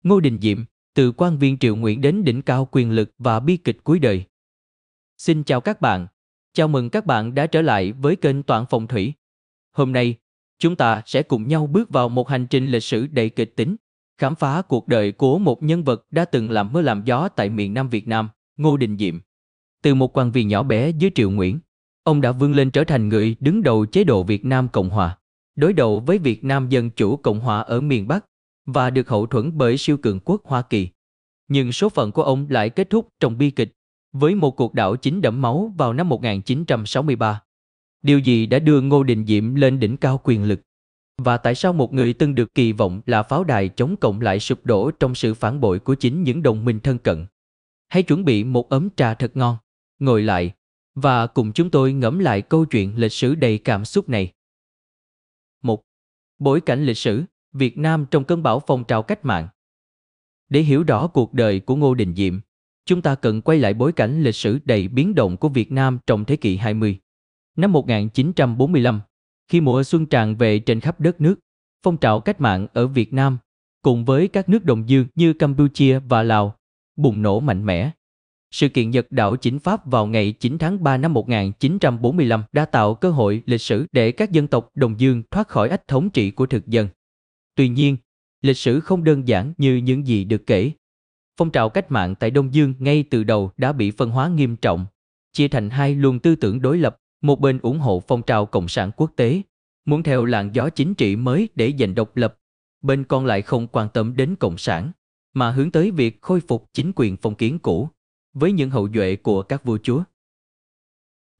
Ngô Đình Diệm, từ quan viên Triệu Nguyễn đến đỉnh cao quyền lực và bi kịch cuối đời. Xin chào các bạn. Chào mừng các bạn đã trở lại với kênh Toạn Phong Thủy. Hôm nay, chúng ta sẽ cùng nhau bước vào một hành trình lịch sử đầy kịch tính, khám phá cuộc đời của một nhân vật đã từng làm mưa làm gió tại miền Nam Việt Nam, Ngô Đình Diệm. Từ một quan viên nhỏ bé dưới Triệu Nguyễn, ông đã vươn lên trở thành người đứng đầu chế độ Việt Nam Cộng Hòa, đối đầu với Việt Nam Dân Chủ Cộng Hòa ở miền Bắc và được hậu thuẫn bởi siêu cường quốc Hoa Kỳ. Nhưng số phận của ông lại kết thúc trong bi kịch với một cuộc đảo chính đẫm máu vào năm 1963. Điều gì đã đưa Ngô Đình Diệm lên đỉnh cao quyền lực? Và tại sao một người từng được kỳ vọng là pháo đài chống cộng lại sụp đổ trong sự phản bội của chính những đồng minh thân cận? Hãy chuẩn bị một ấm trà thật ngon, ngồi lại và cùng chúng tôi ngẫm lại câu chuyện lịch sử đầy cảm xúc này. 1. Bối cảnh lịch sử Việt Nam trong cơn bão phong trào cách mạng. Để hiểu rõ cuộc đời của Ngô Đình Diệm, chúng ta cần quay lại bối cảnh lịch sử đầy biến động của Việt Nam trong thế kỷ 20. Năm 1945, khi mùa xuân tràn về trên khắp đất nước, phong trào cách mạng ở Việt Nam, cùng với các nước đồng dương như Campuchia và Lào, bùng nổ mạnh mẽ. Sự kiện Nhật đảo chính Pháp vào ngày 9 tháng 3 năm 1945 đã tạo cơ hội lịch sử để các dân tộc đồng dương thoát khỏi ách thống trị của thực dân. Tuy nhiên, lịch sử không đơn giản như những gì được kể. Phong trào cách mạng tại Đông Dương ngay từ đầu đã bị phân hóa nghiêm trọng, chia thành hai luồng tư tưởng đối lập, một bên ủng hộ phong trào cộng sản quốc tế, muốn theo làn gió chính trị mới để giành độc lập, bên còn lại không quan tâm đến cộng sản, mà hướng tới việc khôi phục chính quyền phong kiến cũ, với những hậu duệ của các vua chúa.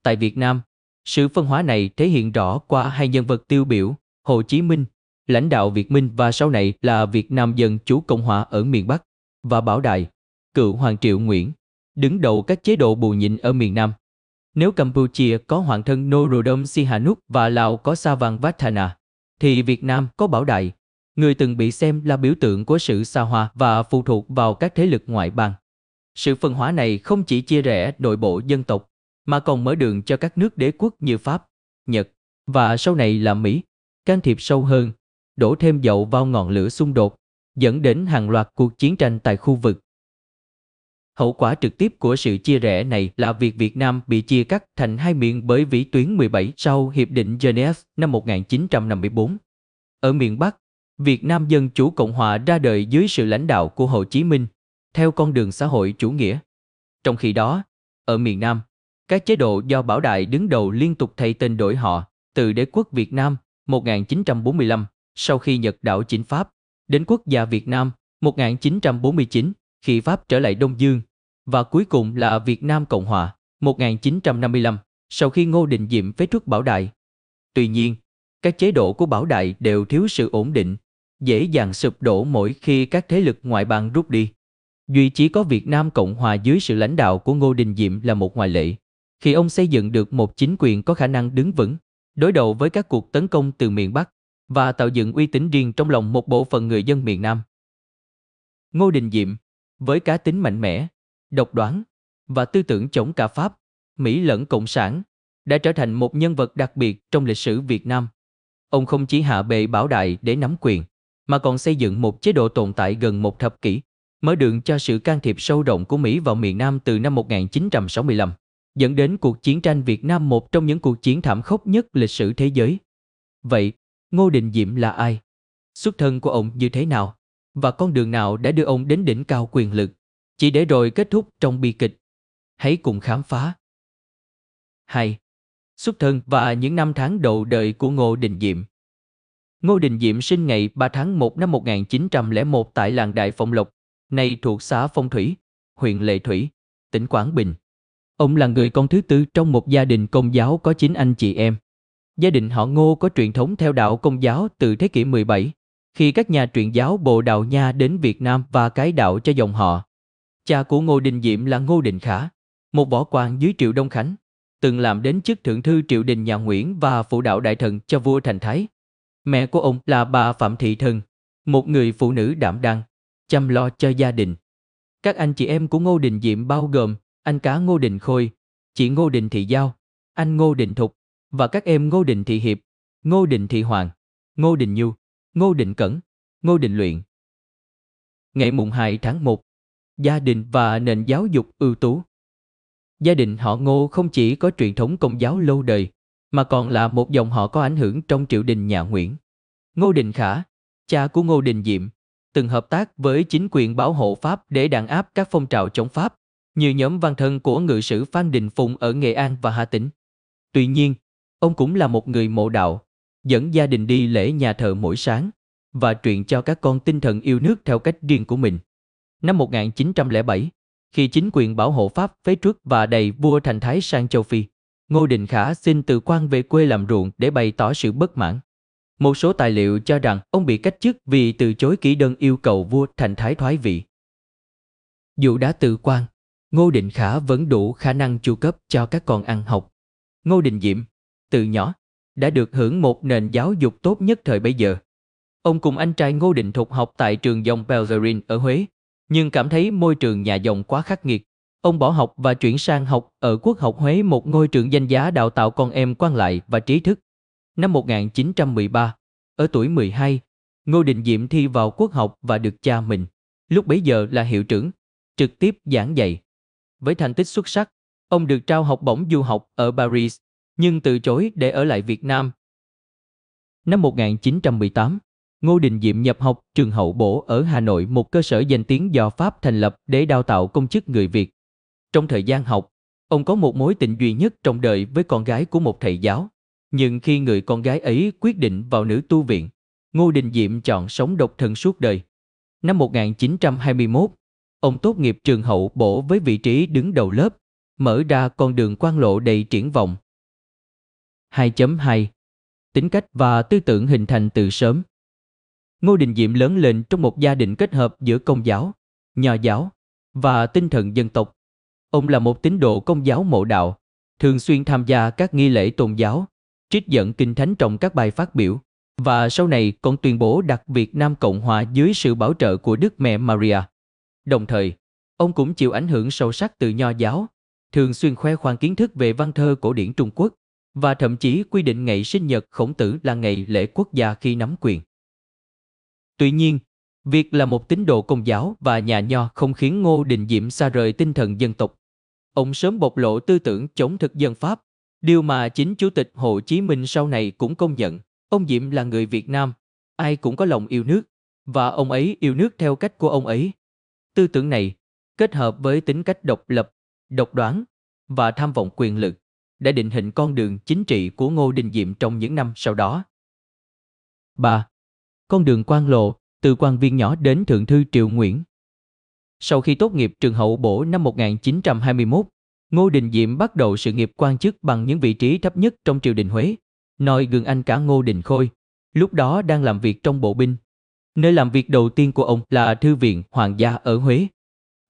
Tại Việt Nam, sự phân hóa này thể hiện rõ qua hai nhân vật tiêu biểu, Hồ Chí Minh, lãnh đạo Việt Minh và sau này là Việt Nam Dân Chủ Cộng Hòa ở miền Bắc, và Bảo Đại, cựu Hoàng Triệu Nguyễn, đứng đầu các chế độ bù nhìn ở miền Nam. Nếu Campuchia có hoàng thân Norodom Sihanouk và Lào có Savanvatthana, thì Việt Nam có Bảo Đại, người từng bị xem là biểu tượng của sự xa hoa và phụ thuộc vào các thế lực ngoại bang. Sự phân hóa này không chỉ chia rẽ nội bộ dân tộc, mà còn mở đường cho các nước đế quốc như Pháp, Nhật và sau này là Mỹ can thiệp sâu hơn, đổ thêm dầu vào ngọn lửa xung đột, dẫn đến hàng loạt cuộc chiến tranh tại khu vực. Hậu quả trực tiếp của sự chia rẽ này là việc Việt Nam bị chia cắt thành hai miền bởi vĩ tuyến 17 sau Hiệp định Geneva năm 1954. Ở miền Bắc, Việt Nam Dân Chủ Cộng Hòa ra đời dưới sự lãnh đạo của Hồ Chí Minh, theo con đường xã hội chủ nghĩa. Trong khi đó, ở miền Nam, các chế độ do Bảo Đại đứng đầu liên tục thay tên đổi họ, từ Đế quốc Việt Nam 1945, sau khi Nhật đảo chính Pháp, đến Quốc gia Việt Nam 1949, khi Pháp trở lại Đông Dương, và cuối cùng là Việt Nam Cộng Hòa 1955, sau khi Ngô Đình Diệm phế truất Bảo Đại. Tuy nhiên, các chế độ của Bảo Đại đều thiếu sự ổn định, dễ dàng sụp đổ mỗi khi các thế lực ngoại bang rút đi. Duy chỉ có Việt Nam Cộng Hòa dưới sự lãnh đạo của Ngô Đình Diệm là một ngoại lệ, khi ông xây dựng được một chính quyền có khả năng đứng vững, đối đầu với các cuộc tấn công từ miền Bắc, và tạo dựng uy tín riêng trong lòng một bộ phận người dân miền Nam. Ngô Đình Diệm, với cá tính mạnh mẽ, độc đoán và tư tưởng chống cả Pháp, Mỹ lẫn Cộng sản, đã trở thành một nhân vật đặc biệt trong lịch sử Việt Nam. Ông không chỉ hạ bệ Bảo Đại để nắm quyền, mà còn xây dựng một chế độ tồn tại gần một thập kỷ, mở đường cho sự can thiệp sâu rộng của Mỹ vào miền Nam từ năm 1965, dẫn đến cuộc chiến tranh Việt Nam, một trong những cuộc chiến thảm khốc nhất lịch sử thế giới. Vậy, Ngô Đình Diệm là ai? Xuất thân của ông như thế nào? Và con đường nào đã đưa ông đến đỉnh cao quyền lực, chỉ để rồi kết thúc trong bi kịch? Hãy cùng khám phá. 2. Xuất thân và những năm tháng đầu đời của Ngô Đình Diệm. Ngô Đình Diệm sinh ngày 3 tháng 1 năm 1901 tại làng Đại Phong Lộc, nay thuộc xã Phong Thủy, huyện Lệ Thủy, tỉnh Quảng Bình. Ông là người con thứ tư trong một gia đình Công giáo có 9 anh chị em. Gia đình họ Ngô có truyền thống theo đạo Công giáo từ thế kỷ 17, khi các nhà truyền giáo Bồ Đào Nha đến Việt Nam và cải đạo cho dòng họ. Cha của Ngô Đình Diệm là Ngô Đình Khả, một võ quan dưới Triệu Đông Khánh, từng làm đến chức thượng thư triều đình nhà Nguyễn và phụ đạo đại thần cho vua Thành Thái. Mẹ của ông là bà Phạm Thị Thân, một người phụ nữ đảm đang, chăm lo cho gia đình. Các anh chị em của Ngô Đình Diệm bao gồm anh cả Ngô Đình Khôi, chị Ngô Đình Thị Giao, anh Ngô Đình Thục, và các em Ngô Đình Thị Hiệp, Ngô Đình Thị Hoàng, Ngô Đình Nhu, Ngô Đình Cẩn, Ngô Đình Luyện. Ngày mùng 2 tháng 1, gia đình và nền giáo dục ưu tú. Gia đình họ Ngô không chỉ có truyền thống công giáo lâu đời, mà còn là một dòng họ có ảnh hưởng trong triều đình nhà Nguyễn. Ngô Đình Khả, cha của Ngô Đình Diệm, từng hợp tác với chính quyền bảo hộ Pháp để đàn áp các phong trào chống Pháp, như nhóm văn thân của ngự sử Phan Đình Phùng ở Nghệ An và Hà Tĩnh. Tuy nhiên, ông cũng là một người mộ đạo, dẫn gia đình đi lễ nhà thờ mỗi sáng và truyền cho các con tinh thần yêu nước theo cách riêng của mình. Năm 1907, khi chính quyền bảo hộ Pháp phế truất và đày vua Thành Thái sang châu Phi, Ngô Đình Khả xin từ quan về quê làm ruộng để bày tỏ sự bất mãn. Một số tài liệu cho rằng ông bị cách chức vì từ chối ký đơn yêu cầu vua Thành Thái thoái vị. Dù đã từ quan, Ngô Đình Khả vẫn đủ khả năng chu cấp cho các con ăn học. Ngô Đình Diệm, từ nhỏ, đã được hưởng một nền giáo dục tốt nhất thời bấy giờ. Ông cùng anh trai Ngô Đình Thục học tại trường dòng Pellerin ở Huế, nhưng cảm thấy môi trường nhà dòng quá khắc nghiệt. Ông bỏ học và chuyển sang học ở Quốc học Huế, một ngôi trường danh giá đào tạo con em quan lại và trí thức. Năm 1913, ở tuổi 12, Ngô Đình Diệm thi vào Quốc học và được cha mình, lúc bấy giờ là hiệu trưởng, trực tiếp giảng dạy. Với thành tích xuất sắc, ông được trao học bổng du học ở Paris, nhưng từ chối để ở lại Việt Nam. Năm 1918, Ngô Đình Diệm nhập học trường Hậu Bổ ở Hà Nội, một cơ sở danh tiếng do Pháp thành lập để đào tạo công chức người Việt. Trong thời gian học, ông có một mối tình duy nhất trong đời với con gái của một thầy giáo. Nhưng khi người con gái ấy quyết định vào nữ tu viện, Ngô Đình Diệm chọn sống độc thân suốt đời. Năm 1921, ông tốt nghiệp trường Hậu Bổ với vị trí đứng đầu lớp, mở ra con đường quan lộ đầy triển vọng. 2.2. Tính cách và tư tưởng hình thành từ sớm. Ngô Đình Diệm lớn lên trong một gia đình kết hợp giữa Công giáo, Nho giáo và tinh thần dân tộc. Ông là một tín đồ Công giáo mộ đạo, thường xuyên tham gia các nghi lễ tôn giáo, trích dẫn kinh thánh trong các bài phát biểu, và sau này còn tuyên bố đặt Việt Nam Cộng Hòa dưới sự bảo trợ của Đức Mẹ Maria. Đồng thời, ông cũng chịu ảnh hưởng sâu sắc từ Nho giáo, thường xuyên khoe khoang kiến thức về văn thơ cổ điển Trung Quốc, và thậm chí quy định ngày sinh nhật Khổng Tử là ngày lễ quốc gia khi nắm quyền. Tuy nhiên, việc là một tín đồ Công giáo và nhà Nho không khiến Ngô Đình Diệm xa rời tinh thần dân tộc. Ông sớm bộc lộ tư tưởng chống thực dân Pháp, điều mà chính Chủ tịch Hồ Chí Minh sau này cũng công nhận. Ông Diệm là người Việt Nam, ai cũng có lòng yêu nước, và ông ấy yêu nước theo cách của ông ấy. Tư tưởng này, kết hợp với tính cách độc lập, độc đoán và tham vọng quyền lực, đã định hình con đường chính trị của Ngô Đình Diệm trong những năm sau đó. 3. Con đường quan lộ, từ quan viên nhỏ đến thượng thư triều Nguyễn. Sau khi tốt nghiệp trường Hậu Bổ năm 1921, Ngô Đình Diệm bắt đầu sự nghiệp quan chức bằng những vị trí thấp nhất trong triều đình Huế, noi gương anh cả Ngô Đình Khôi, lúc đó đang làm việc trong bộ binh. Nơi làm việc đầu tiên của ông là Thư viện Hoàng gia ở Huế.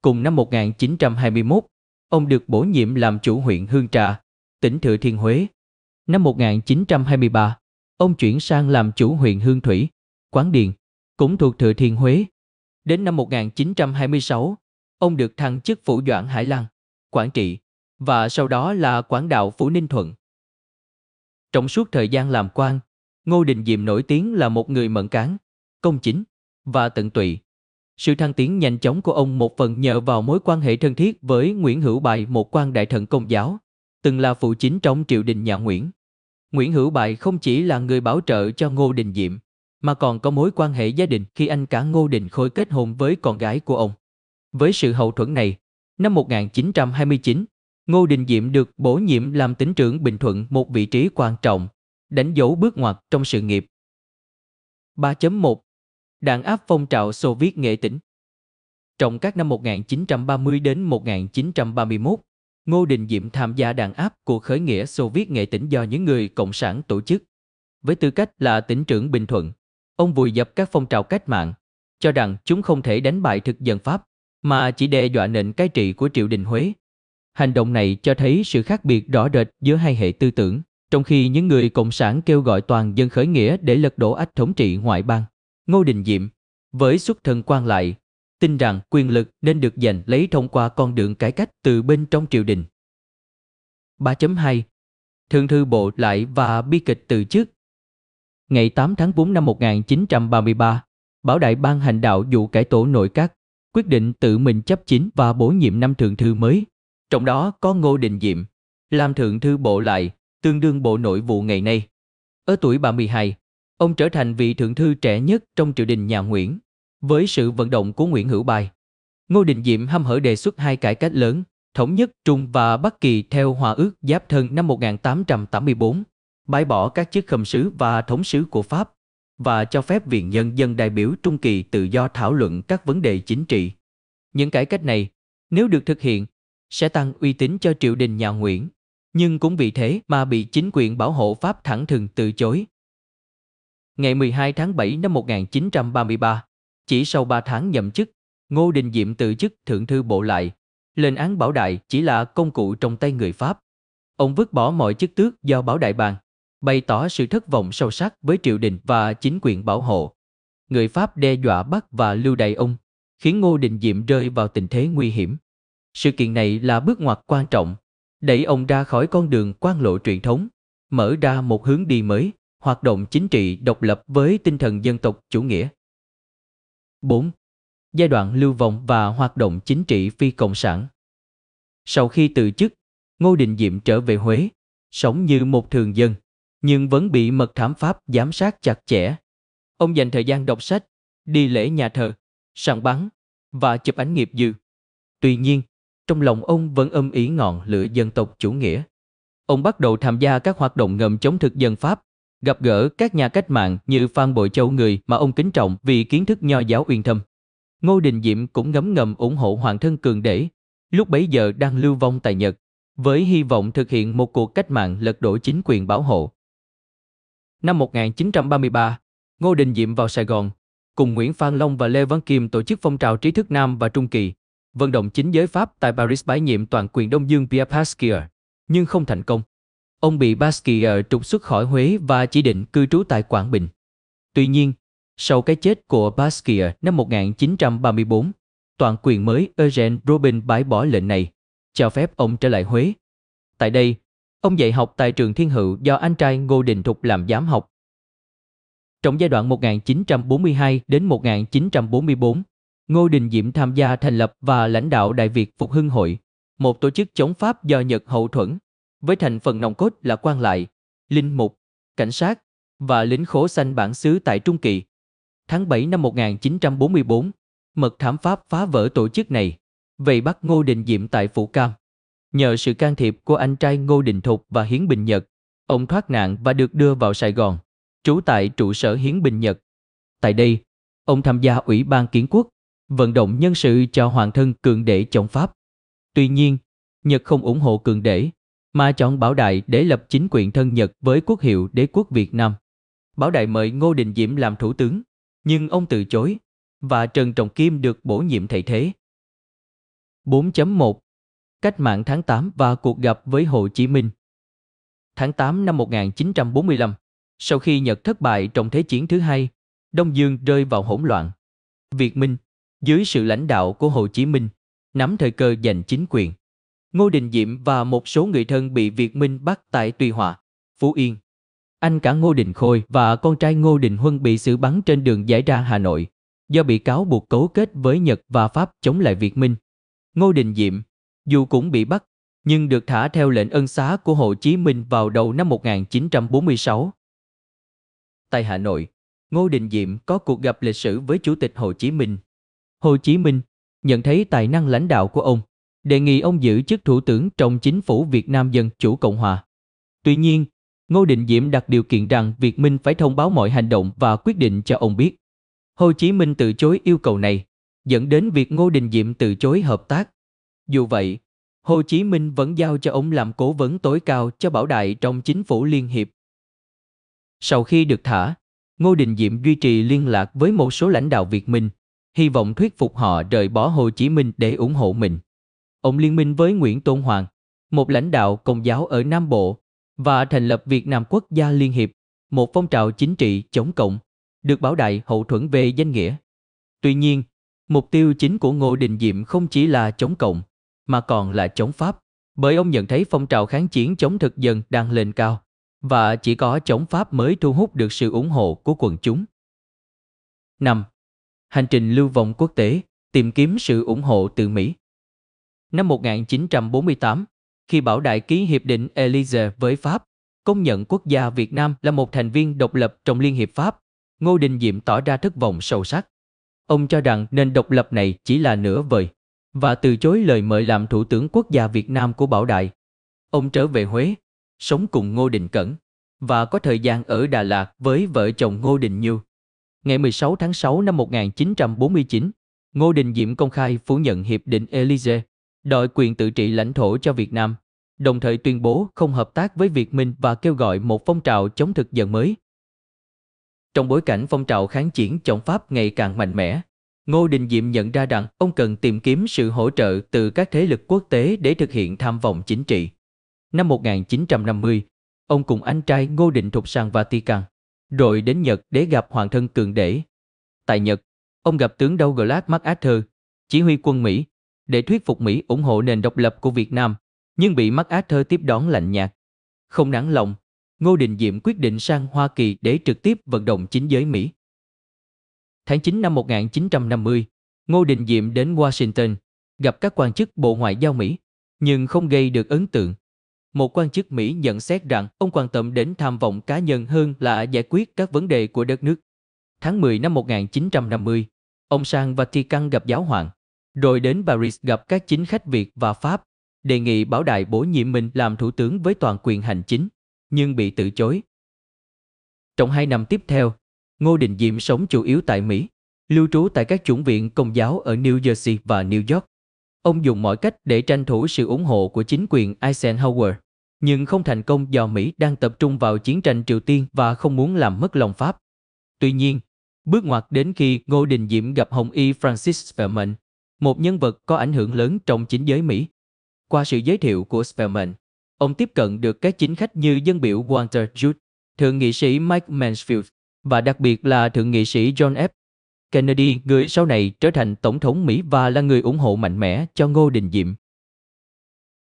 Cùng năm 1921, ông được bổ nhiệm làm chủ huyện Hương Trà, tỉnh Thừa Thiên Huế. Năm 1923, ông chuyển sang làm chủ huyện Hương Thủy, Quán Điền, cũng thuộc Thừa Thiên Huế. Đến năm 1926, ông được thăng chức phủ doãn Hải Lăng, Quảng Trị, và sau đó là quản đạo phủ Ninh Thuận. Trong suốt thời gian làm quan, Ngô Đình Diệm nổi tiếng là một người mẫn cán, công chính và tận tụy. Sự thăng tiến nhanh chóng của ông một phần nhờ vào mối quan hệ thân thiết với Nguyễn Hữu Bại, một quan đại thần Công giáo, từng là phụ chính trong triều đình nhà Nguyễn. Nguyễn Hữu Bại không chỉ là người bảo trợ cho Ngô Đình Diệm, mà còn có mối quan hệ gia đình khi anh cả Ngô Đình Khôi kết hôn với con gái của ông. Với sự hậu thuẫn này, năm 1929, Ngô Đình Diệm được bổ nhiệm làm tỉnh trưởng Bình Thuận, một vị trí quan trọng, đánh dấu bước ngoặt trong sự nghiệp. 3.1. Đàn áp phong trào Xô Viết Nghệ Tĩnh. Trong các năm 1930 đến 1931, Ngô Đình Diệm tham gia đàn áp cuộc khởi nghĩa Xô Viết Nghệ Tĩnh do những người cộng sản tổ chức. Với tư cách là tỉnh trưởng Bình Thuận, ông vùi dập các phong trào cách mạng, cho rằng chúng không thể đánh bại thực dân Pháp, mà chỉ đe dọa nền cai trị của triều đình Huế. Hành động này cho thấy sự khác biệt rõ rệt giữa hai hệ tư tưởng, trong khi những người cộng sản kêu gọi toàn dân khởi nghĩa để lật đổ ách thống trị ngoại bang. Ngô Đình Diệm, với xuất thân quan lại, tin rằng quyền lực nên được giành lấy thông qua con đường cải cách từ bên trong triều đình. 3.2. Thượng thư bộ lại và bi kịch từ chức. Ngày 8 tháng 4 năm 1933, Bảo Đại ban hành đạo dụ cải tổ nội các, quyết định tự mình chấp chính và bổ nhiệm 5 thượng thư mới. Trong đó có Ngô Đình Diệm, làm thượng thư bộ lại, tương đương bộ nội vụ ngày nay. Ở tuổi 32, ông trở thành vị thượng thư trẻ nhất trong triều đình nhà Nguyễn. Với sự vận động của Nguyễn Hữu Bài, Ngô Đình Diệm hăm hở đề xuất 2 cải cách lớn, thống nhất Trung và Bắc Kỳ theo Hòa ước Giáp Thân năm 1884, bãi bỏ các chức khâm sứ và thống sứ của Pháp, và cho phép viện nhân dân đại biểu Trung Kỳ tự do thảo luận các vấn đề chính trị. Những cải cách này, nếu được thực hiện, sẽ tăng uy tín cho triều đình nhà Nguyễn, nhưng cũng vì thế mà bị chính quyền bảo hộ Pháp thẳng thừng từ chối. Ngày 12 tháng 7 năm 1933, chỉ sau 3 tháng nhậm chức, Ngô Đình Diệm từ chức thượng thư bộ lại, lên án Bảo Đại chỉ là công cụ trong tay người Pháp. Ông vứt bỏ mọi chức tước do Bảo Đại ban, bày tỏ sự thất vọng sâu sắc với triều đình và chính quyền bảo hộ. Người Pháp đe dọa bắt và lưu đày ông, khiến Ngô Đình Diệm rơi vào tình thế nguy hiểm. Sự kiện này là bước ngoặt quan trọng, đẩy ông ra khỏi con đường quan lộ truyền thống, mở ra một hướng đi mới, hoạt động chính trị độc lập với tinh thần dân tộc chủ nghĩa. 4. Giai đoạn lưu vong và hoạt động chính trị phi cộng sản. Sau khi từ chức, Ngô Đình Diệm trở về Huế, sống như một thường dân, nhưng vẫn bị mật thám Pháp giám sát chặt chẽ. Ông dành thời gian đọc sách, đi lễ nhà thờ, săn bắn và chụp ảnh nghiệp dư. Tuy nhiên, trong lòng ông vẫn âm ỉ ngọn lửa dân tộc chủ nghĩa. Ông bắt đầu tham gia các hoạt động ngầm chống thực dân Pháp, gặp gỡ các nhà cách mạng như Phan Bội Châu, người mà ông kính trọng vì kiến thức nho giáo uyên thâm. Ngô Đình Diệm cũng ngấm ngầm ủng hộ Hoàng thân Cường Đế, lúc bấy giờ đang lưu vong tại Nhật, với hy vọng thực hiện một cuộc cách mạng lật đổ chính quyền bảo hộ. Năm 1933, Ngô Đình Diệm vào Sài Gòn, cùng Nguyễn Phan Long và Lê Văn Kim tổ chức phong trào trí thức Nam và Trung Kỳ, vận động chính giới Pháp tại Paris bãi nhiệm toàn quyền Đông Dương Pierre Pasquier, nhưng không thành công. Ông bị Pasquier trục xuất khỏi Huế và chỉ định cư trú tại Quảng Bình. Tuy nhiên, sau cái chết của Pasquier năm 1934, toàn quyền mới Eugène Robin bãi bỏ lệnh này, cho phép ông trở lại Huế. Tại đây, ông dạy học tại trường Thiên Hữu do anh trai Ngô Đình Thục làm giám học. Trong giai đoạn 1942 đến 1944, Ngô Đình Diệm tham gia thành lập và lãnh đạo Đại Việt Phục Hưng Hội, một tổ chức chống Pháp do Nhật hậu thuẫn, với thành phần nòng cốt là quan lại, linh mục, cảnh sát và lính khố xanh bản xứ tại Trung Kỳ. Tháng 7 năm 1944, mật thám Pháp phá vỡ tổ chức này, vây bắt Ngô Đình Diệm tại Phủ Cam. Nhờ sự can thiệp của anh trai Ngô Đình Thục và Hiến Bình Nhật, ông thoát nạn và được đưa vào Sài Gòn, trú tại trụ sở Hiến Bình Nhật. Tại đây, ông tham gia Ủy ban Kiến quốc, vận động nhân sự cho Hoàng thân Cường Đế chống Pháp. Tuy nhiên, Nhật không ủng hộ Cường Đế, mà chọn Bảo Đại để lập chính quyền thân Nhật với quốc hiệu Đế quốc Việt Nam. Bảo Đại mời Ngô Đình Diệm làm thủ tướng, nhưng ông từ chối, và Trần Trọng Kim được bổ nhiệm thay thế. 4.1 Cách mạng tháng 8 và cuộc gặp với Hồ Chí Minh. Tháng 8 năm 1945, sau khi Nhật thất bại trong Thế chiến thứ hai, Đông Dương rơi vào hỗn loạn. Việt Minh, dưới sự lãnh đạo của Hồ Chí Minh, nắm thời cơ giành chính quyền. Ngô Đình Diệm và một số người thân bị Việt Minh bắt tại Tuy Hòa, Phú Yên. Anh cả Ngô Đình Khôi và con trai Ngô Đình Huân bị xử bắn trên đường giải ra Hà Nội, do bị cáo buộc cấu kết với Nhật và Pháp chống lại Việt Minh. Ngô Đình Diệm, dù cũng bị bắt, nhưng được thả theo lệnh ân xá của Hồ Chí Minh vào đầu năm 1946. Tại Hà Nội, Ngô Đình Diệm có cuộc gặp lịch sử với Chủ tịch Hồ Chí Minh. Hồ Chí Minh nhận thấy tài năng lãnh đạo của ông, đề nghị ông giữ chức thủ tướng trong chính phủ Việt Nam Dân Chủ Cộng Hòa. Tuy nhiên, Ngô Đình Diệm đặt điều kiện rằng Việt Minh phải thông báo mọi hành động và quyết định cho ông biết. Hồ Chí Minh từ chối yêu cầu này, dẫn đến việc Ngô Đình Diệm từ chối hợp tác. Dù vậy, Hồ Chí Minh vẫn giao cho ông làm cố vấn tối cao cho Bảo Đại trong chính phủ liên hiệp. Sau khi được thả, Ngô Đình Diệm duy trì liên lạc với một số lãnh đạo Việt Minh, hy vọng thuyết phục họ rời bỏ Hồ Chí Minh để ủng hộ mình. Ông liên minh với Nguyễn Tôn Hoàng, một lãnh đạo Công giáo ở Nam Bộ, và thành lập Việt Nam Quốc gia Liên hiệp, một phong trào chính trị chống cộng, được Bảo Đại hậu thuẫn về danh nghĩa. Tuy nhiên, mục tiêu chính của Ngô Đình Diệm không chỉ là chống cộng, mà còn là chống Pháp, bởi ông nhận thấy phong trào kháng chiến chống thực dân đang lên cao, và chỉ có chống Pháp mới thu hút được sự ủng hộ của quần chúng. 5. Hành trình lưu vong quốc tế, tìm kiếm sự ủng hộ từ Mỹ. Năm 1948, khi Bảo Đại ký Hiệp định Élysée với Pháp, công nhận quốc gia Việt Nam là một thành viên độc lập trong Liên hiệp Pháp, Ngô Đình Diệm tỏ ra thất vọng sâu sắc. Ông cho rằng nền độc lập này chỉ là nửa vời, và từ chối lời mời làm thủ tướng quốc gia Việt Nam của Bảo Đại. Ông trở về Huế, sống cùng Ngô Đình Cẩn, và có thời gian ở Đà Lạt với vợ chồng Ngô Đình Như. Ngày 16 tháng 6 năm 1949, Ngô Đình Diệm công khai phủ nhận Hiệp định Élysée, đòi quyền tự trị lãnh thổ cho Việt Nam, đồng thời tuyên bố không hợp tác với Việt Minh và kêu gọi một phong trào chống thực dân mới. Trong bối cảnh phong trào kháng chiến chống Pháp ngày càng mạnh mẽ, Ngô Đình Diệm nhận ra rằng ông cần tìm kiếm sự hỗ trợ từ các thế lực quốc tế để thực hiện tham vọng chính trị. Năm 1950, ông cùng anh trai Ngô Đình Thục sang Vatican, rồi đến Nhật để gặp Hoàng thân Cường Đế. Tại Nhật, ông gặp tướng Douglas MacArthur, chỉ huy quân Mỹ, để thuyết phục Mỹ ủng hộ nền độc lập của Việt Nam, nhưng bị MacArthur tiếp đón lạnh nhạt. Không nản lòng, Ngô Đình Diệm quyết định sang Hoa Kỳ để trực tiếp vận động chính giới Mỹ. Tháng 9 năm 1950, Ngô Đình Diệm đến Washington, gặp các quan chức Bộ Ngoại giao Mỹ, nhưng không gây được ấn tượng. Một quan chức Mỹ nhận xét rằng ông quan tâm đến tham vọng cá nhân hơn là giải quyết các vấn đề của đất nước. Tháng 10 năm 1950, ông sang Vatican gặp giáo hoàng, rồi đến Paris gặp các chính khách Việt và Pháp, đề nghị Bảo Đại bổ nhiệm mình làm thủ tướng với toàn quyền hành chính, nhưng bị từ chối. Trong 2 năm tiếp theo, Ngô Đình Diệm sống chủ yếu tại Mỹ, lưu trú tại các chủng viện Công giáo ở New Jersey và New York. Ông dùng mọi cách để tranh thủ sự ủng hộ của chính quyền Eisenhower, nhưng không thành công do Mỹ đang tập trung vào chiến tranh Triều Tiên và không muốn làm mất lòng Pháp. Tuy nhiên, bước ngoặt đến khi Ngô Đình Diệm gặp Hồng Y Francis Spelman, một nhân vật có ảnh hưởng lớn trong chính giới Mỹ. Qua sự giới thiệu của Spelman, ông tiếp cận được các chính khách như dân biểu Walter Judd, thượng nghị sĩ Mike Mansfield, và đặc biệt là thượng nghị sĩ John F. Kennedy, người sau này trở thành tổng thống Mỹ và là người ủng hộ mạnh mẽ cho Ngô Đình Diệm.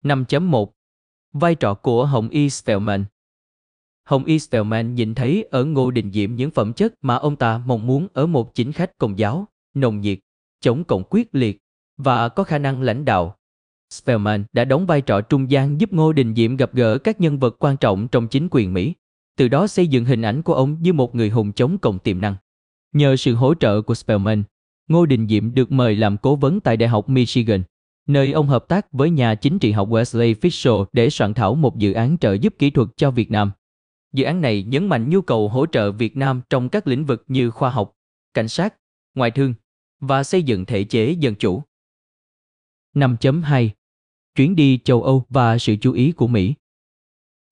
5.1 Vai trò của Hồng Y Spelman. Hồng Y Spelman nhìn thấy ở Ngô Đình Diệm những phẩm chất mà ông ta mong muốn ở một chính khách Công giáo, nồng nhiệt, chống cộng quyết liệt và có khả năng lãnh đạo. Spelman đã đóng vai trò trung gian giúp Ngô Đình Diệm gặp gỡ các nhân vật quan trọng trong chính quyền Mỹ, từ đó xây dựng hình ảnh của ông như một người hùng chống cộng tiềm năng. Nhờ sự hỗ trợ của Spelman, Ngô Đình Diệm được mời làm cố vấn tại Đại học Michigan, nơi ông hợp tác với nhà chính trị học Wesley Fisher để soạn thảo một dự án trợ giúp kỹ thuật cho Việt Nam. Dự án này nhấn mạnh nhu cầu hỗ trợ Việt Nam trong các lĩnh vực như khoa học, cảnh sát, ngoại thương và xây dựng thể chế dân chủ. 5.2 Chuyến đi châu Âu và sự chú ý của Mỹ.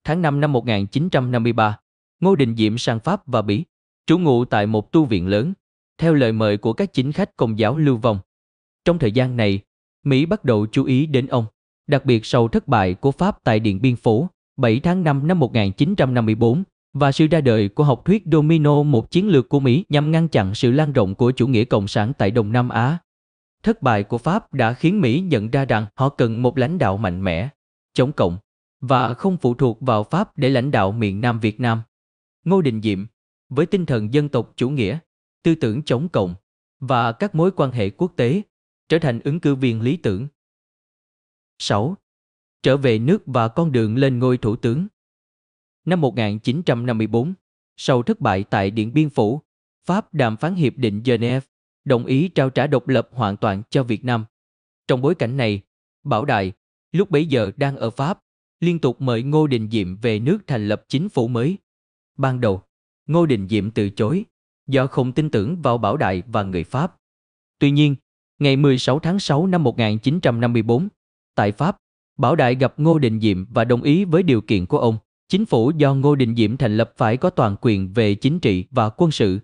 Tháng 5 năm 1953, Ngô Đình Diệm sang Pháp và Bỉ, trú ngụ tại một tu viện lớn, theo lời mời của các chính khách Công giáo lưu vong. Trong thời gian này, Mỹ bắt đầu chú ý đến ông, đặc biệt sau thất bại của Pháp tại Điện Biên Phủ, 7 tháng 5 năm 1954, và sự ra đời của học thuyết Domino, một chiến lược của Mỹ nhằm ngăn chặn sự lan rộng của chủ nghĩa cộng sản tại Đông Nam Á. Thất bại của Pháp đã khiến Mỹ nhận ra rằng họ cần một lãnh đạo mạnh mẽ, chống cộng, và không phụ thuộc vào Pháp để lãnh đạo miền Nam Việt Nam. Ngô Đình Diệm, với tinh thần dân tộc chủ nghĩa, tư tưởng chống cộng và các mối quan hệ quốc tế, trở thành ứng cử viên lý tưởng. 6. Trở về nước và con đường lên ngôi thủ tướng. Năm 1954, sau thất bại tại Điện Biên Phủ, Pháp đàm phán Hiệp định Geneva, đồng ý trao trả độc lập hoàn toàn cho Việt Nam. Trong bối cảnh này, Bảo Đại, lúc bấy giờ đang ở Pháp, liên tục mời Ngô Đình Diệm về nước thành lập chính phủ mới. Ban đầu, Ngô Đình Diệm từ chối, do không tin tưởng vào Bảo Đại và người Pháp. Tuy nhiên, ngày 16 tháng 6 năm 1954, tại Pháp, Bảo Đại gặp Ngô Đình Diệm và đồng ý với điều kiện của ông. Chính phủ do Ngô Đình Diệm thành lập phải có toàn quyền về chính trị và quân sự.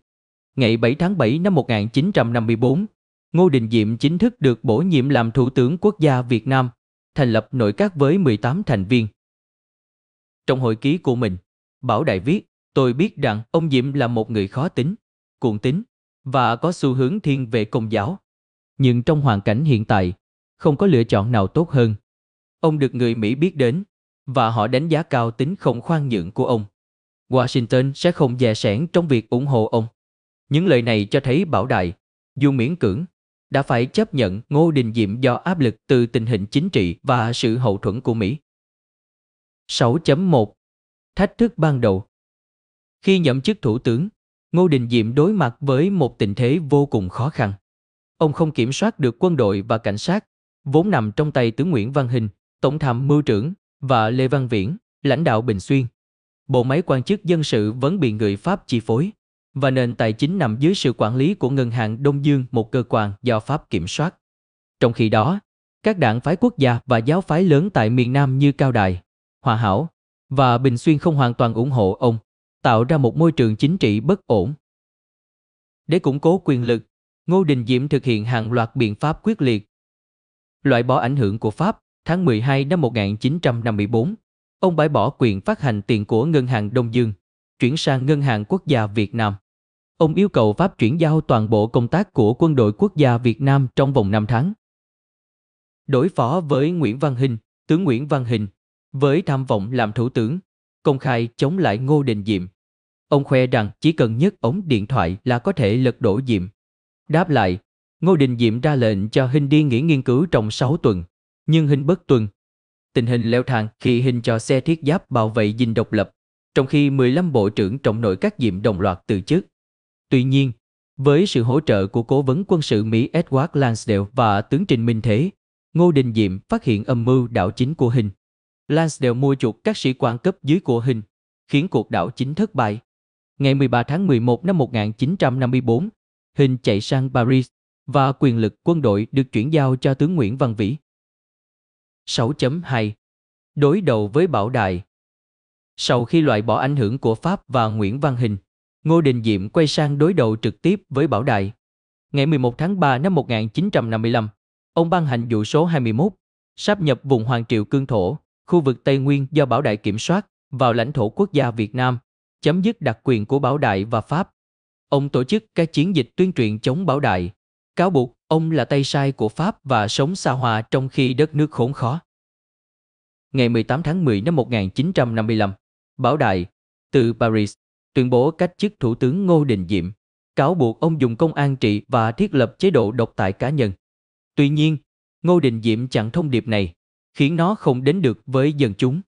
Ngày 7 tháng 7 năm 1954, Ngô Đình Diệm chính thức được bổ nhiệm làm Thủ tướng Quốc gia Việt Nam, thành lập nội các với 18 thành viên. Trong hồi ký của mình, Bảo Đại viết, tôi biết rằng ông Diệm là một người khó tính, cuồng tín và có xu hướng thiên về Công giáo. Nhưng trong hoàn cảnh hiện tại, không có lựa chọn nào tốt hơn. Ông được người Mỹ biết đến, và họ đánh giá cao tính không khoan nhượng của ông. Washington sẽ không dè sẻn trong việc ủng hộ ông. Những lời này cho thấy Bảo Đại, Dù miễn cưỡng, đã phải chấp nhận Ngô Đình Diệm do áp lực từ tình hình chính trị và sự hậu thuẫn của Mỹ. 6.1 Thách thức ban đầu. Khi nhậm chức thủ tướng, Ngô Đình Diệm đối mặt với một tình thế vô cùng khó khăn. Ông không kiểm soát được quân đội và cảnh sát, vốn nằm trong tay tướng Nguyễn Văn Hình, tổng tham mưu trưởng, và Lê Văn Viễn, lãnh đạo Bình Xuyên. Bộ máy quan chức dân sự vẫn bị người Pháp chi phối, và nền tài chính nằm dưới sự quản lý của Ngân hàng Đông Dương, một cơ quan do Pháp kiểm soát. Trong khi đó, các đảng phái quốc gia và giáo phái lớn tại miền Nam như Cao Đài, Hòa Hảo và Bình Xuyên không hoàn toàn ủng hộ ông, tạo ra một môi trường chính trị bất ổn. Để củng cố quyền lực, Ngô Đình Diệm thực hiện hàng loạt biện pháp quyết liệt. Loại bỏ ảnh hưởng của Pháp, tháng 12 năm 1954, ông bãi bỏ quyền phát hành tiền của Ngân hàng Đông Dương, chuyển sang Ngân hàng Quốc gia Việt Nam. Ông yêu cầu Pháp chuyển giao toàn bộ công tác của Quân đội Quốc gia Việt Nam trong vòng 5 tháng. Đối phó với Nguyễn Văn Hình, tướng Nguyễn Văn Hình, với tham vọng làm thủ tướng, công khai chống lại Ngô Đình Diệm. Ông khoe rằng chỉ cần nhấc ống điện thoại là có thể lật đổ Diệm. Đáp lại, Ngô Đình Diệm ra lệnh cho Hình đi nghỉ nghiên cứu trong 6 tuần, nhưng Hình bất tuân. Tình hình leo thang khi Hình cho xe thiết giáp bảo vệ dinh độc lập, trong khi 15 bộ trưởng trong nội các Diệm đồng loạt từ chức. Tuy nhiên, với sự hỗ trợ của cố vấn quân sự Mỹ Edward Lansdale và tướng Trịnh Minh Thế, Ngô Đình Diệm phát hiện âm mưu đảo chính của Hình. Lansdale mua chuộc các sĩ quan cấp dưới của Hình, khiến cuộc đảo chính thất bại. Ngày 13 tháng 11 năm 1954, Hình chạy sang Paris và quyền lực quân đội được chuyển giao cho tướng Nguyễn Văn Vĩ. 6.2 Đối đầu với Bảo Đại. Sau khi loại bỏ ảnh hưởng của Pháp và Nguyễn Văn Hình, Ngô Đình Diệm quay sang đối đầu trực tiếp với Bảo Đại. Ngày 11 tháng 3 năm 1955, ông ban hành dụ số 21, sáp nhập vùng Hoàng Triệu Cương Thổ, khu vực Tây Nguyên do Bảo Đại kiểm soát, vào lãnh thổ quốc gia Việt Nam, chấm dứt đặc quyền của Bảo Đại và Pháp. Ông tổ chức các chiến dịch tuyên truyền chống Bảo Đại, cáo buộc ông là tay sai của Pháp và sống xa hoa trong khi đất nước khốn khó. Ngày 18 tháng 10 năm 1955, Bảo Đại, từ Paris, tuyên bố cách chức thủ tướng Ngô Đình Diệm, cáo buộc ông dùng công an trị và thiết lập chế độ độc tài cá nhân. Tuy nhiên, Ngô Đình Diệm chặn thông điệp này, khiến nó không đến được với dân chúng.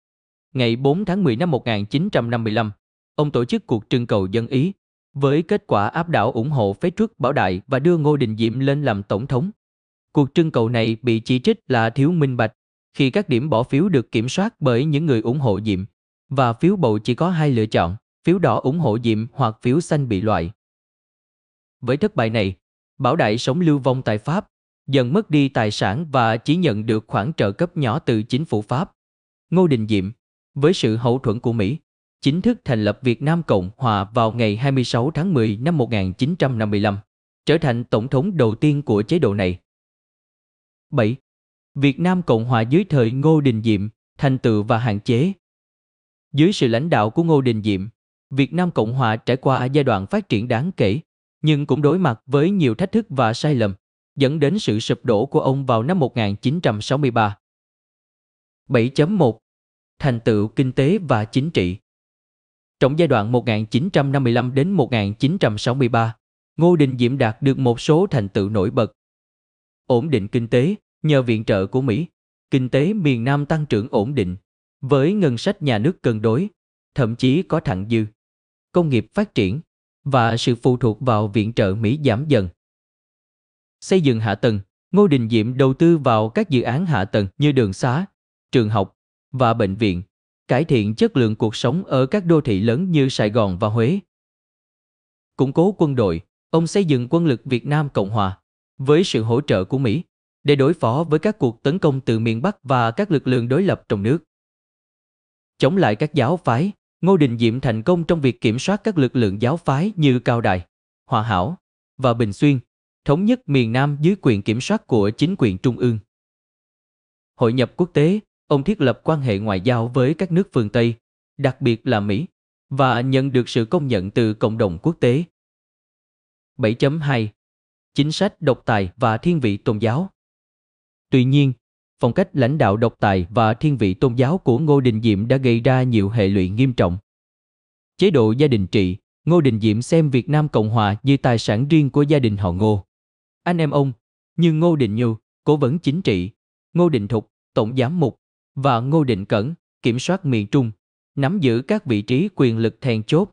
Ngày 4 tháng 10 năm 1955, ông tổ chức cuộc trưng cầu dân Ý, với kết quả áp đảo ủng hộ phế truất Bảo Đại và đưa Ngô Đình Diệm lên làm tổng thống. Cuộc trưng cầu này bị chỉ trích là thiếu minh bạch, khi các điểm bỏ phiếu được kiểm soát bởi những người ủng hộ Diệm, và phiếu bầu chỉ có 2 lựa chọn, phiếu đỏ ủng hộ Diệm hoặc phiếu xanh bị loại. Với thất bại này, Bảo Đại sống lưu vong tại Pháp, dần mất đi tài sản và chỉ nhận được khoản trợ cấp nhỏ từ chính phủ Pháp. Ngô Đình Diệm, với sự hậu thuẫn của Mỹ, chính thức thành lập Việt Nam Cộng Hòa vào ngày 26 tháng 10 năm 1955, trở thành tổng thống đầu tiên của chế độ này. 7. Việt Nam Cộng Hòa dưới thời Ngô Đình Diệm, thành tựu và hạn chế. Dưới sự lãnh đạo của Ngô Đình Diệm, Việt Nam Cộng Hòa trải qua giai đoạn phát triển đáng kể, nhưng cũng đối mặt với nhiều thách thức và sai lầm, dẫn đến sự sụp đổ của ông vào năm 1963. 7.1 Thành tựu kinh tế và chính trị. Trong giai đoạn 1955 đến 1963, Ngô Đình Diệm đạt được một số thành tựu nổi bật. Ổn định kinh tế, nhờ viện trợ của Mỹ, kinh tế miền Nam tăng trưởng ổn định, với ngân sách nhà nước cân đối, thậm chí có thặng dư. Công nghiệp phát triển, và sự phụ thuộc vào viện trợ Mỹ giảm dần. Xây dựng hạ tầng, Ngô Đình Diệm đầu tư vào các dự án hạ tầng như đường xá, trường học và bệnh viện, cải thiện chất lượng cuộc sống ở các đô thị lớn như Sài Gòn và Huế. Củng cố quân đội, ông xây dựng quân lực Việt Nam Cộng Hòa, với sự hỗ trợ của Mỹ, để đối phó với các cuộc tấn công từ miền Bắc và các lực lượng đối lập trong nước. Chống lại các giáo phái, Ngô Đình Diệm thành công trong việc kiểm soát các lực lượng giáo phái như Cao Đài, Hòa Hảo và Bình Xuyên, thống nhất miền Nam dưới quyền kiểm soát của chính quyền trung ương. Hội nhập quốc tế, ông thiết lập quan hệ ngoại giao với các nước phương Tây, đặc biệt là Mỹ, và nhận được sự công nhận từ cộng đồng quốc tế. 7.2 Chính sách độc tài và thiên vị tôn giáo. Tuy nhiên, phong cách lãnh đạo độc tài và thiên vị tôn giáo của Ngô Đình Diệm đã gây ra nhiều hệ lụy nghiêm trọng. Chế độ gia đình trị, Ngô Đình Diệm xem Việt Nam Cộng Hòa như tài sản riêng của gia đình họ Ngô. anh em ông như Ngô Đình Nhu, cố vấn chính trị, Ngô Đình Thục, tổng giám mục, và Ngô Đình Cẩn, kiểm soát miền Trung, nắm giữ các vị trí quyền lực then chốt.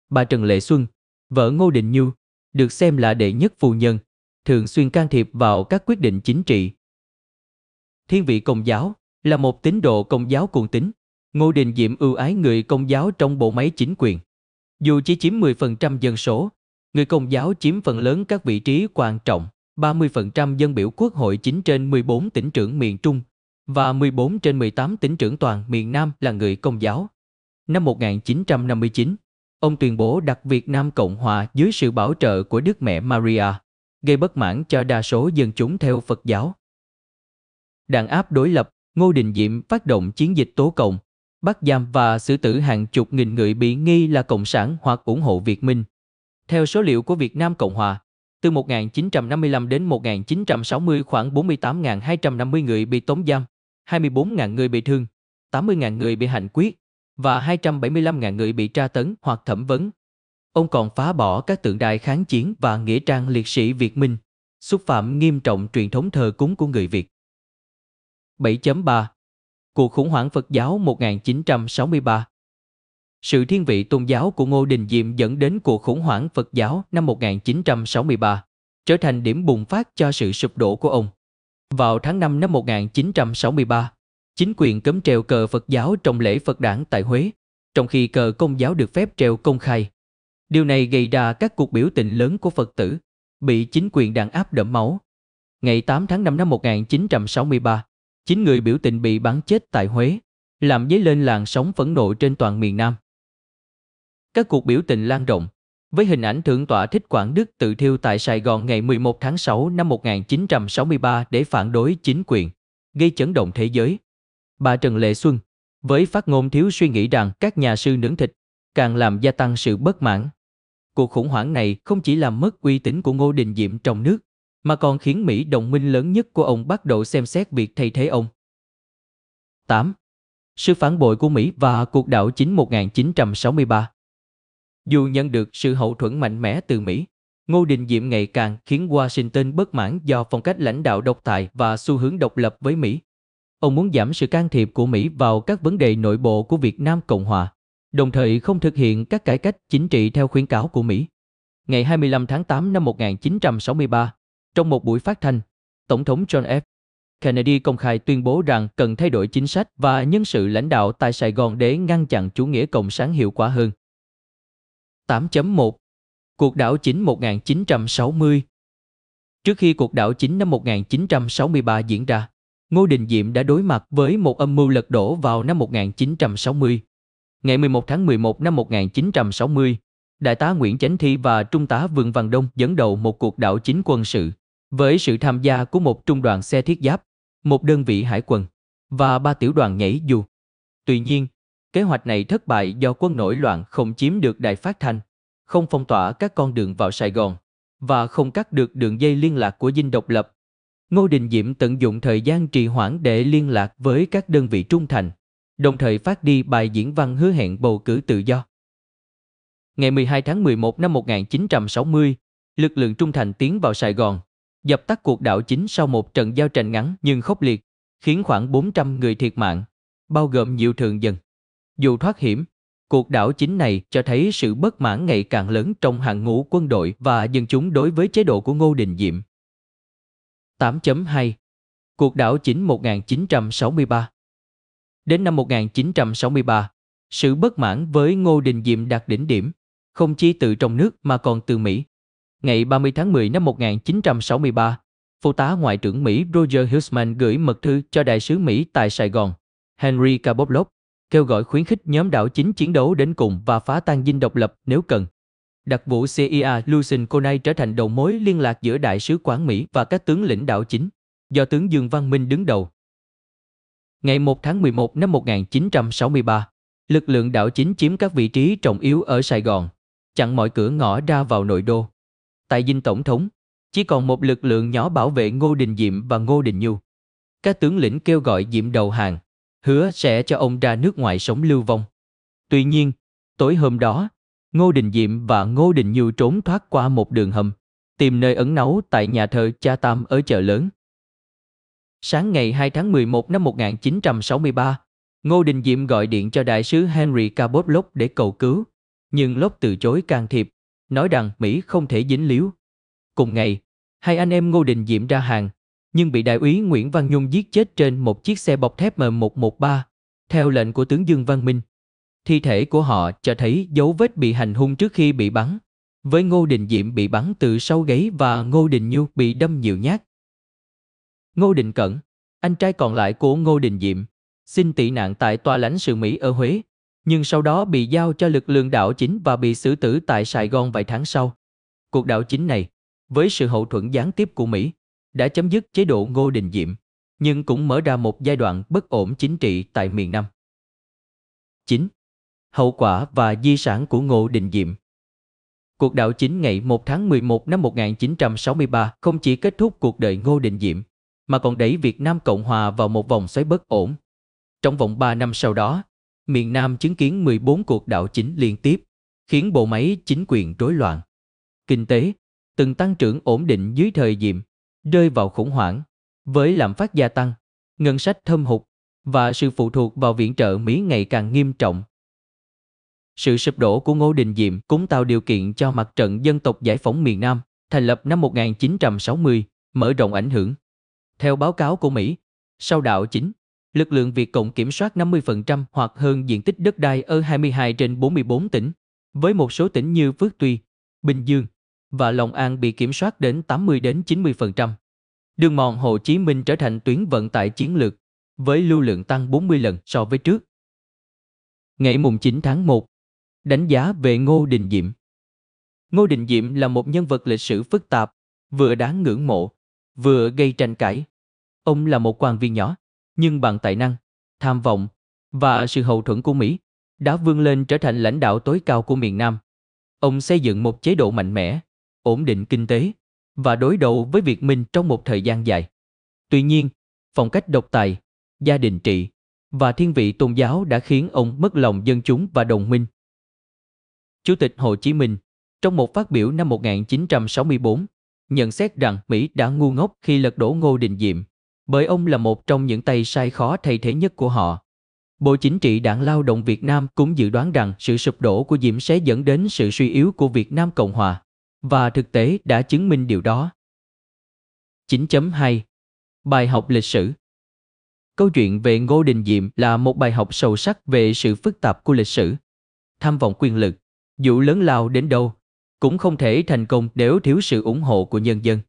Bà Trần Lệ Xuân, vợ Ngô Đình Nhu, được xem là đệ nhất phu nhân, thường xuyên can thiệp vào các quyết định chính trị. Thiên vị Công giáo là một tín đồ Công giáo cuồng tín. Ngô Đình Diệm ưu ái người Công giáo trong bộ máy chính quyền. Dù chỉ chiếm 10% dân số, người Công giáo chiếm phần lớn các vị trí quan trọng, 30% dân biểu Quốc hội 9 trên 14 tỉnh trưởng miền Trung và 14 trên 18 tỉnh trưởng toàn miền Nam là người Công giáo. Năm 1959, ông tuyên bố đặt Việt Nam Cộng Hòa dưới sự bảo trợ của Đức Mẹ Maria, gây bất mãn cho đa số dân chúng theo Phật giáo. Đàn áp đối lập, Ngô Đình Diệm phát động chiến dịch tố cộng, bắt giam và xử tử hàng chục nghìn người bị nghi là cộng sản hoặc ủng hộ Việt Minh. Theo số liệu của Việt Nam Cộng Hòa, từ 1955 đến 1960 khoảng 48.250 người bị tống giam, 24.000 người bị thương, 80.000 người bị hành quyết và 275.000 người bị tra tấn hoặc thẩm vấn. Ông còn phá bỏ các tượng đài kháng chiến và nghĩa trang liệt sĩ Việt Minh, xúc phạm nghiêm trọng truyền thống thờ cúng của người Việt. 7.3 Cuộc khủng hoảng Phật giáo 1963. Sự thiên vị tôn giáo của Ngô Đình Diệm dẫn đến cuộc khủng hoảng Phật giáo năm 1963, trở thành điểm bùng phát cho sự sụp đổ của ông. Vào tháng 5 năm 1963, chính quyền cấm treo cờ Phật giáo trong lễ Phật đản tại Huế, trong khi cờ Công giáo được phép treo công khai. Điều này gây ra các cuộc biểu tình lớn của Phật tử, bị chính quyền đàn áp đẫm máu. Ngày 8 tháng 5 năm 1963, 9 người biểu tình bị bắn chết tại Huế, làm dấy lên làn sóng phẫn nộ trên toàn miền Nam. Các cuộc biểu tình lan rộng, với hình ảnh Thượng tọa Thích Quảng Đức tự thiêu tại Sài Gòn ngày 11 tháng 6 năm 1963 để phản đối chính quyền, gây chấn động thế giới. Bà Trần Lệ Xuân, với phát ngôn thiếu suy nghĩ rằng các nhà sư nướng thịt, càng làm gia tăng sự bất mãn. Cuộc khủng hoảng này không chỉ làm mất uy tín của Ngô Đình Diệm trong nước, mà còn khiến Mỹ đồng minh lớn nhất của ông bắt đầu xem xét việc thay thế ông. 8. Sự phản bội của Mỹ và cuộc đảo chính 1963. Dù nhận được sự hậu thuẫn mạnh mẽ từ Mỹ, Ngô Đình Diệm ngày càng khiến Washington bất mãn do phong cách lãnh đạo độc tài và xu hướng độc lập với Mỹ. Ông muốn giảm sự can thiệp của Mỹ vào các vấn đề nội bộ của Việt Nam Cộng Hòa, đồng thời không thực hiện các cải cách chính trị theo khuyến cáo của Mỹ. Ngày 25 tháng 8 năm 1963, trong một buổi phát thanh, Tổng thống John F. Kennedy công khai tuyên bố rằng cần thay đổi chính sách và nhân sự lãnh đạo tại Sài Gòn để ngăn chặn chủ nghĩa cộng sản hiệu quả hơn. 8.1 Cuộc đảo chính 1960. Trước khi cuộc đảo chính năm 1963 diễn ra, Ngô Đình Diệm đã đối mặt với một âm mưu lật đổ vào năm 1960. Ngày 11 tháng 11 năm 1960, Đại tá Nguyễn Chánh Thi và Trung tá Vương Văn Đông dẫn đầu một cuộc đảo chính quân sự, với sự tham gia của một trung đoàn xe thiết giáp, một đơn vị hải quân và 3 tiểu đoàn nhảy dù. Tuy nhiên, kế hoạch này thất bại do quân nổi loạn không chiếm được đài phát thanh, không phong tỏa các con đường vào Sài Gòn và không cắt được đường dây liên lạc của Dinh Độc Lập. Ngô Đình Diệm tận dụng thời gian trì hoãn để liên lạc với các đơn vị trung thành, đồng thời phát đi bài diễn văn hứa hẹn bầu cử tự do. Ngày 12 tháng 11 năm 1960, lực lượng trung thành tiến vào Sài Gòn, dập tắt cuộc đảo chính sau một trận giao tranh ngắn nhưng khốc liệt, khiến khoảng 400 người thiệt mạng, bao gồm nhiều thường dân. Dù thoát hiểm, cuộc đảo chính này cho thấy sự bất mãn ngày càng lớn trong hàng ngũ quân đội và dân chúng đối với chế độ của Ngô Đình Diệm. 8.2 Cuộc đảo chính 1963. Đến năm 1963, sự bất mãn với Ngô Đình Diệm đạt đỉnh điểm, không chỉ từ trong nước mà còn từ Mỹ. Ngày 30 tháng 10 năm 1963, Phụ tá Ngoại trưởng Mỹ Roger Hilsman gửi mật thư cho đại sứ Mỹ tại Sài Gòn, Henry Cabot, kêu gọi khuyến khích nhóm đảo chính chiến đấu đến cùng và phá tan Dinh Độc Lập nếu cần. Đặc vụ CIA Lucien Coney trở thành đầu mối liên lạc giữa đại sứ quán Mỹ và các tướng lĩnh đảo chính, do tướng Dương Văn Minh đứng đầu. Ngày 1 tháng 11 năm 1963, lực lượng đảo chính chiếm các vị trí trọng yếu ở Sài Gòn, chặn mọi cửa ngõ ra vào nội đô. Tại Dinh Tổng thống, chỉ còn một lực lượng nhỏ bảo vệ Ngô Đình Diệm và Ngô Đình Nhu. Các tướng lĩnh kêu gọi Diệm đầu hàng, hứa sẽ cho ông ra nước ngoài sống lưu vong. Tuy nhiên, tối hôm đó, Ngô Đình Diệm và Ngô Đình Nhu trốn thoát qua một đường hầm, tìm nơi ẩn náu tại nhà thờ Cha Tam ở chợ lớn. Sáng ngày 2 tháng 11 năm 1963, Ngô Đình Diệm gọi điện cho đại sứ Henry Cabot Locke để cầu cứu, nhưng Locke từ chối can thiệp, nói rằng Mỹ không thể dính líu. Cùng ngày, hai anh em Ngô Đình Diệm ra hàng, nhưng bị đại úy Nguyễn Văn Nhung giết chết trên một chiếc xe bọc thép M113, theo lệnh của tướng Dương Văn Minh. Thi thể của họ cho thấy dấu vết bị hành hung trước khi bị bắn, với Ngô Đình Diệm bị bắn từ sau gáy và Ngô Đình Nhu bị đâm nhiều nhát. Ngô Đình Cẩn, anh trai còn lại của Ngô Đình Diệm, xin tị nạn tại tòa lãnh sự Mỹ ở Huế, nhưng sau đó bị giao cho lực lượng đảo chính và bị xử tử tại Sài Gòn vài tháng sau. Cuộc đảo chính này, với sự hậu thuẫn gián tiếp của Mỹ, đã chấm dứt chế độ Ngô Đình Diệm, nhưng cũng mở ra một giai đoạn bất ổn chính trị tại miền Nam. 9. Hậu quả và di sản của Ngô Đình Diệm. Cuộc đảo chính ngày 1 tháng 11 năm 1963 không chỉ kết thúc cuộc đời Ngô Đình Diệm, mà còn đẩy Việt Nam Cộng Hòa vào một vòng xoáy bất ổn. Trong vòng 3 năm sau đó, miền Nam chứng kiến 14 cuộc đảo chính liên tiếp, khiến bộ máy chính quyền rối loạn. Kinh tế, từng tăng trưởng ổn định dưới thời Diệm, rơi vào khủng hoảng, với lạm phát gia tăng, ngân sách thâm hụt, và sự phụ thuộc vào viện trợ Mỹ ngày càng nghiêm trọng. Sự sụp đổ của Ngô Đình Diệm cũng tạo điều kiện cho Mặt trận Dân tộc Giải phóng miền Nam, thành lập năm 1960, mở rộng ảnh hưởng. Theo báo cáo của Mỹ, sau đảo chính, lực lượng Việt Cộng kiểm soát 50% hoặc hơn diện tích đất đai ở 22 trên 44 tỉnh, với một số tỉnh như Phước Tuy, Bình Dương và Long An bị kiểm soát đến 80 đến 90%. Đường mòn Hồ Chí Minh trở thành tuyến vận tải chiến lược, với lưu lượng tăng 40 lần so với trước. Ngày 9 tháng 1, đánh giá về Ngô Đình Diệm. Ngô Đình Diệm là một nhân vật lịch sử phức tạp, vừa đáng ngưỡng mộ, vừa gây tranh cãi. Ông là một quan viên nhỏ, nhưng bằng tài năng, tham vọng và sự hậu thuẫn của Mỹ, đã vươn lên trở thành lãnh đạo tối cao của miền Nam. Ông xây dựng một chế độ mạnh mẽ, ổn định kinh tế và đối đầu với Việt Minh trong một thời gian dài. Tuy nhiên, phong cách độc tài, gia đình trị và thiên vị tôn giáo đã khiến ông mất lòng dân chúng và đồng minh. Chủ tịch Hồ Chí Minh, trong một phát biểu năm 1964, nhận xét rằng Mỹ đã ngu ngốc khi lật đổ Ngô Đình Diệm, bởi ông là một trong những tay sai khó thay thế nhất của họ. Bộ Chính trị Đảng Lao động Việt Nam cũng dự đoán rằng sự sụp đổ của Diệm sẽ dẫn đến sự suy yếu của Việt Nam Cộng Hòa, và thực tế đã chứng minh điều đó. 9.2. Bài học lịch sử. Câu chuyện về Ngô Đình Diệm là một bài học sâu sắc về sự phức tạp của lịch sử. Tham vọng quyền lực, dù lớn lao đến đâu, cũng không thể thành công nếu thiếu sự ủng hộ của nhân dân.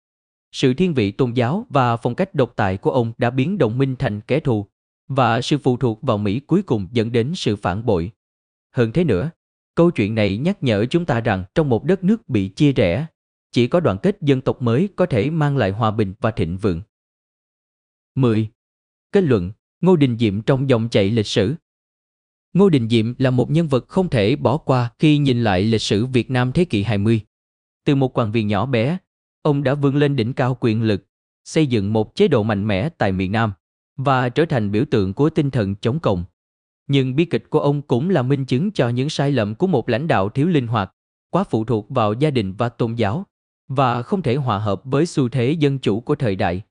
Sự thiên vị tôn giáo và phong cách độc tài của ông đã biến đồng minh thành kẻ thù, và sự phụ thuộc vào Mỹ cuối cùng dẫn đến sự phản bội. Hơn thế nữa, câu chuyện này nhắc nhở chúng ta rằng trong một đất nước bị chia rẽ, chỉ có đoàn kết dân tộc mới có thể mang lại hòa bình và thịnh vượng. 10. Kết luận, Ngô Đình Diệm trong dòng chảy lịch sử. Ngô Đình Diệm là một nhân vật không thể bỏ qua khi nhìn lại lịch sử Việt Nam thế kỷ 20. Từ một quan viên nhỏ bé, ông đã vươn lên đỉnh cao quyền lực, xây dựng một chế độ mạnh mẽ tại miền Nam và trở thành biểu tượng của tinh thần chống cộng. Nhưng bi kịch của ông cũng là minh chứng cho những sai lầm của một lãnh đạo thiếu linh hoạt, quá phụ thuộc vào gia đình và tôn giáo, và không thể hòa hợp với xu thế dân chủ của thời đại.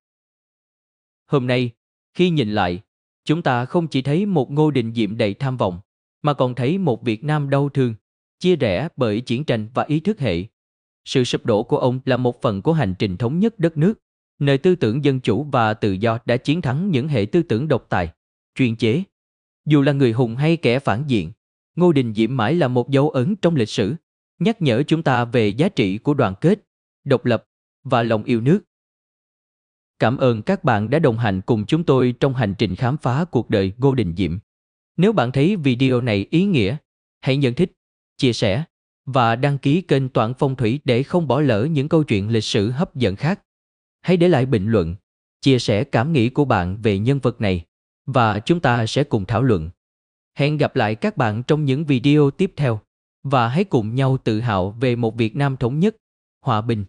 Hôm nay, khi nhìn lại, chúng ta không chỉ thấy một Ngô Đình Diệm đầy tham vọng, mà còn thấy một Việt Nam đau thương, chia rẽ bởi chiến tranh và ý thức hệ. Sự sụp đổ của ông là một phần của hành trình thống nhất đất nước, nơi tư tưởng dân chủ và tự do đã chiến thắng những hệ tư tưởng độc tài, chuyên chế. Dù là người hùng hay kẻ phản diện, Ngô Đình Diệm mãi là một dấu ấn trong lịch sử, nhắc nhở chúng ta về giá trị của đoàn kết, độc lập và lòng yêu nước. Cảm ơn các bạn đã đồng hành cùng chúng tôi trong hành trình khám phá cuộc đời Ngô Đình Diệm. Nếu bạn thấy video này ý nghĩa, hãy nhấn thích, chia sẻ và đăng ký kênh Toản Phong Thủy để không bỏ lỡ những câu chuyện lịch sử hấp dẫn khác. Hãy để lại bình luận, chia sẻ cảm nghĩ của bạn về nhân vật này, và chúng ta sẽ cùng thảo luận. Hẹn gặp lại các bạn trong những video tiếp theo, và hãy cùng nhau tự hào về một Việt Nam thống nhất, hòa bình